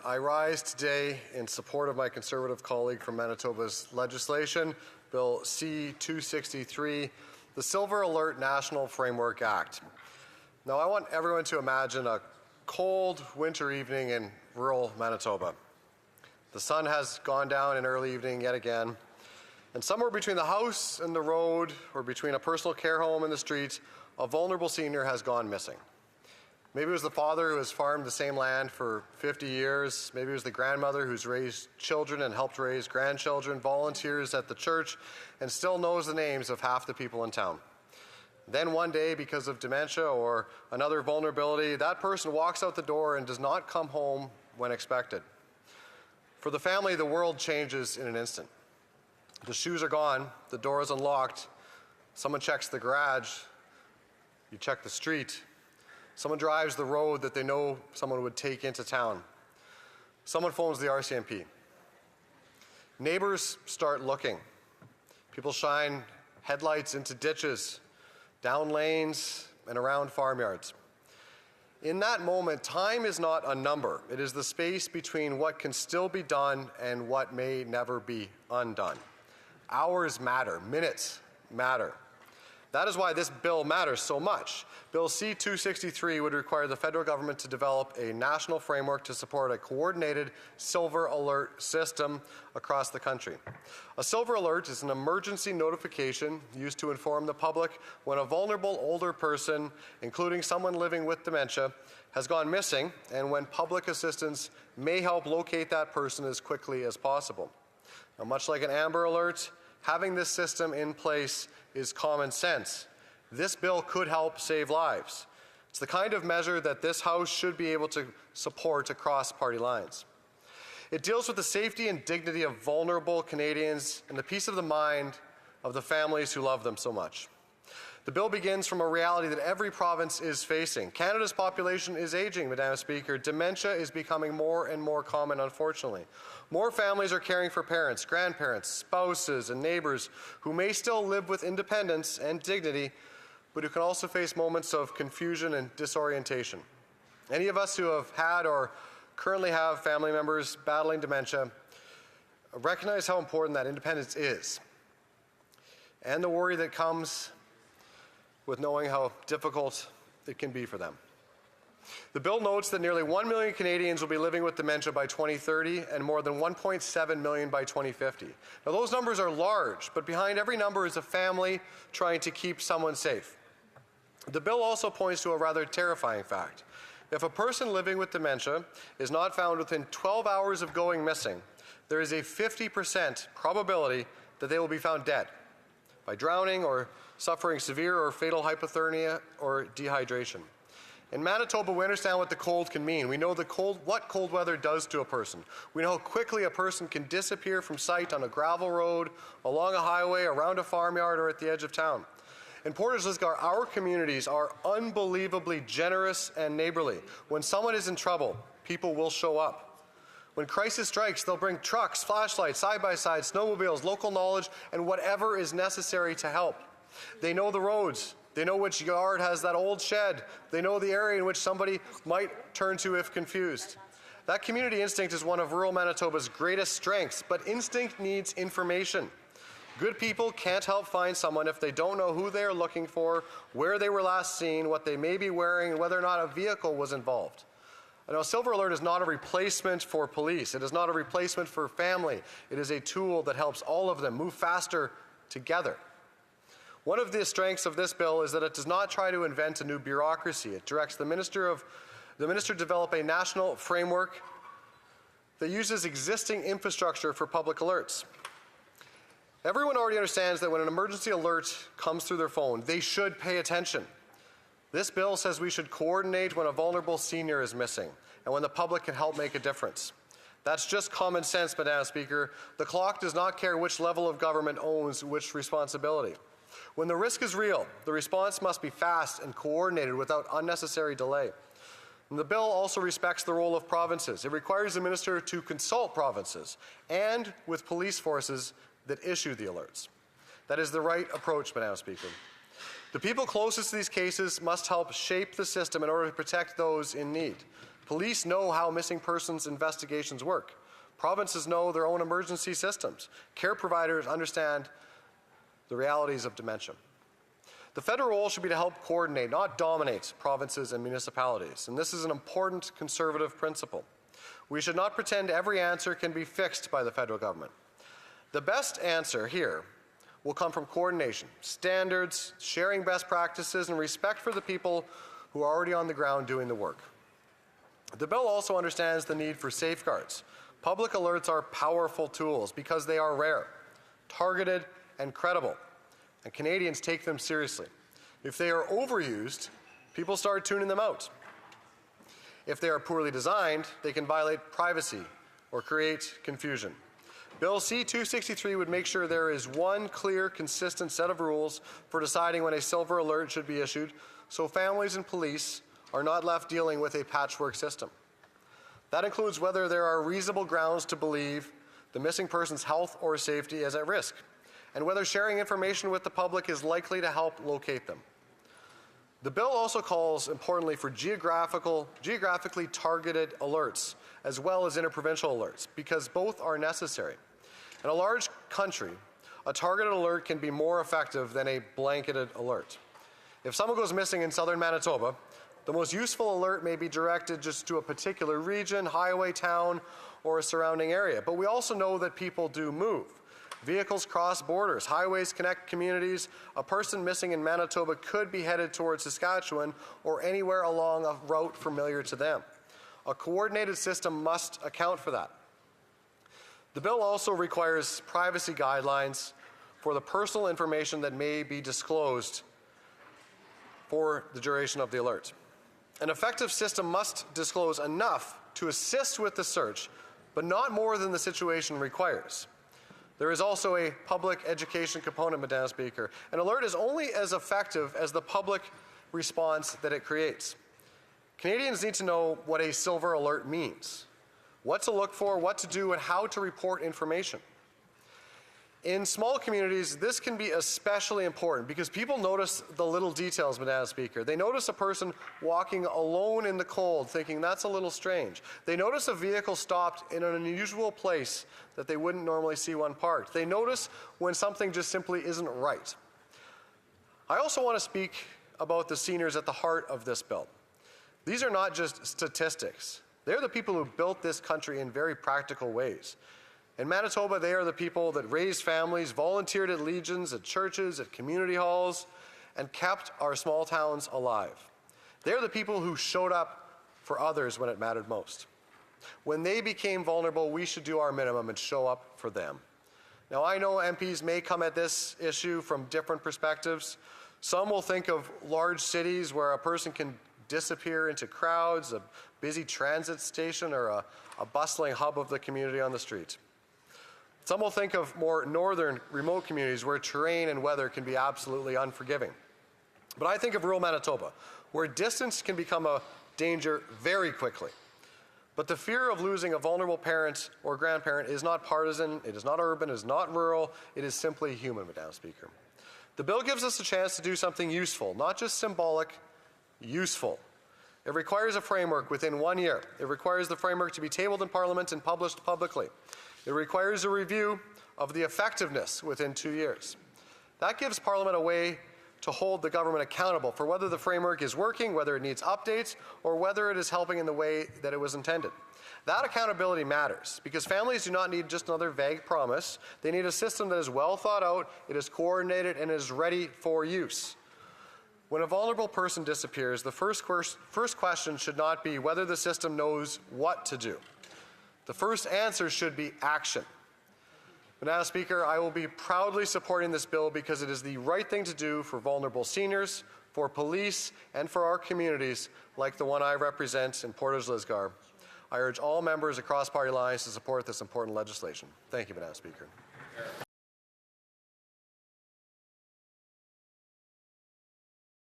I rise today in support of my Conservative colleague from Manitoba's legislation, Bill C-263, the Silver Alert National Framework Act. Now, I want everyone to imagine a cold winter evening in rural Manitoba. The sun has gone down in early evening yet again, and somewhere between the house and the road, or between a personal care home and the street, a vulnerable senior has gone missing. Maybe it was the father who has farmed the same land for 50 years. Maybe it was the grandmother who's raised children and helped raise grandchildren, volunteers at the church, and still knows the names of half the people in town. Then one day, because of dementia or another vulnerability, that person walks out the door and does not come home when expected. For the family, the world changes in an instant. The shoes are gone, the door is unlocked, someone checks the garage, you check the street. Someone drives the road that they know someone would take into town. Someone phones the RCMP. Neighbors start looking. People shine headlights into ditches, down lanes, and around farmyards. In that moment, time is not a number. It is the space between what can still be done and what may never be undone. Hours matter. Minutes matter. That is why this bill matters so much. Bill C-263 would require the federal government to develop a national framework to support a coordinated silver alert system across the country. A silver alert is an emergency notification used to inform the public when a vulnerable older person, including someone living with dementia, has gone missing, and when public assistance may help locate that person as quickly as possible. Now, much like an Amber Alert, having this system in place is common sense. This bill could help save lives. It's the kind of measure that this House should be able to support across party lines. It deals with the safety and dignity of vulnerable Canadians and the peace of the mind of the families who love them so much. The bill begins from a reality that every province is facing. Canada's population is aging, Madam Speaker. Dementia is becoming more and more common, unfortunately. More families are caring for parents, grandparents, spouses, and neighbors who may still live with independence and dignity, but who can also face moments of confusion and disorientation. Any of us who have had or currently have family members battling dementia recognize how important that independence is, and the worry that comes with knowing how difficult it can be for them. The bill notes that nearly 1 million Canadians will be living with dementia by 2030 and more than 1.7 million by 2050. Now, those numbers are large, but behind every number is a family trying to keep someone safe. The bill also points to a rather terrifying fact. If a person living with dementia is not found within 12 hours of going missing, there is a 50% probability that they will be found dead by drowning or suffering severe or fatal hypothermia or dehydration. In Manitoba, we understand what the cold can mean. We know what cold weather does to a person. We know how quickly a person can disappear from sight on a gravel road, along a highway, around a farmyard, or at the edge of town. In Portage Lisgar, our communities are unbelievably generous and neighborly. When someone is in trouble, people will show up. When crisis strikes, they'll bring trucks, flashlights, side-by-sides, snowmobiles, local knowledge, and whatever is necessary to help. They know the roads. They know which yard has that old shed. They know the area in which somebody might turn to if confused. That community instinct is one of rural Manitoba's greatest strengths, but instinct needs information. Good people can't help find someone if they don't know who they are looking for, where they were last seen, what they may be wearing, and whether or not a vehicle was involved. Now, Silver Alert is not a replacement for police. It is not a replacement for family. It is a tool that helps all of them move faster together. One of the strengths of this bill is that it does not try to invent a new bureaucracy. It directs the minister to develop a national framework that uses existing infrastructure for public alerts. Everyone already understands that when an emergency alert comes through their phone, they should pay attention. This bill says we should coordinate when a vulnerable senior is missing and when the public can help make a difference. That's just common sense, Madam Speaker. The clock does not care which level of government owns which responsibility. When the risk is real, the response must be fast and coordinated without unnecessary delay. And the bill also respects the role of provinces. It requires the minister to consult provinces and with police forces that issue the alerts. That is the right approach, Madam Speaker. The people closest to these cases must help shape the system in order to protect those in need. Police know how missing persons investigations work. Provinces know their own emergency systems. Care providers understand the realities of dementia. The federal role should be to help coordinate, not dominate, provinces and municipalities. And this is an important conservative principle. We should not pretend every answer can be fixed by the federal government. The best answer here will come from coordination, standards, sharing best practices, and respect for the people who are already on the ground doing the work. The bill also understands the need for safeguards. Public alerts are powerful tools because they are rare, targeted, and credible, and Canadians take them seriously. If they are overused, people start tuning them out. If they are poorly designed, they can violate privacy or create confusion. Bill C-263 would make sure there is one clear, consistent set of rules for deciding when a silver alert should be issued, so families and police are not left dealing with a patchwork system. That includes whether there are reasonable grounds to believe the missing person's health or safety is at risk, and whether sharing information with the public is likely to help locate them. The bill also calls, importantly, for geographically targeted alerts, as well as interprovincial alerts, because both are necessary. In a large country, a targeted alert can be more effective than a blanketed alert. If someone goes missing in southern Manitoba, the most useful alert may be directed just to a particular region, highway, town, or a surrounding area. But we also know that people do move. Vehicles cross borders, highways connect communities. A person missing in Manitoba could be headed towards Saskatchewan or anywhere along a route familiar to them. A coordinated system must account for that. The bill also requires privacy guidelines for the personal information that may be disclosed for the duration of the alert. An effective system must disclose enough to assist with the search, but not more than the situation requires. There is also a public education component, Madam Speaker. An alert is only as effective as the public response that it creates. Canadians need to know what a silver alert means, what to look for, what to do, and how to report information. In small communities, this can be especially important because people notice the little details, Madam Speaker. They notice a person walking alone in the cold, thinking that's a little strange. They notice a vehicle stopped in an unusual place that they wouldn't normally see one parked. They notice when something just simply isn't right. I also want to speak about the seniors at the heart of this bill. These are not just statistics. They're the people who built this country in very practical ways. In Manitoba, they are the people that raised families, volunteered at legions, at churches, at community halls, and kept our small towns alive. They're the people who showed up for others when it mattered most. When they became vulnerable, we should do our minimum and show up for them. Now, I know MPs may come at this issue from different perspectives. Some will think of large cities where a person can disappear into crowds, a busy transit station, or a bustling hub of the community on the street. Some will think of more northern, remote communities where terrain and weather can be absolutely unforgiving. But I think of rural Manitoba, where distance can become a danger very quickly. But the fear of losing a vulnerable parent or grandparent is not partisan, it is not urban, it is not rural, it is simply human, Madam Speaker. The bill gives us a chance to do something useful, not just symbolic, useful. It requires a framework within 1 year. It requires the framework to be tabled in Parliament and published publicly. It requires a review of the effectiveness within 2 years. That gives Parliament a way to hold the government accountable for whether the framework is working, whether it needs updates, or whether it is helping in the way that it was intended. That accountability matters because families do not need just another vague promise. They need a system that is well thought out, it is coordinated, and is ready for use. When a vulnerable person disappears, the first question should not be whether the system knows what to do. The first answer should be action. Madam Speaker, I will be proudly supporting this bill because it is the right thing to do for vulnerable seniors, for police, and for our communities like the one I represent in Portage Lisgar. I urge all members across party lines to support this important legislation. Thank you, Madam Speaker.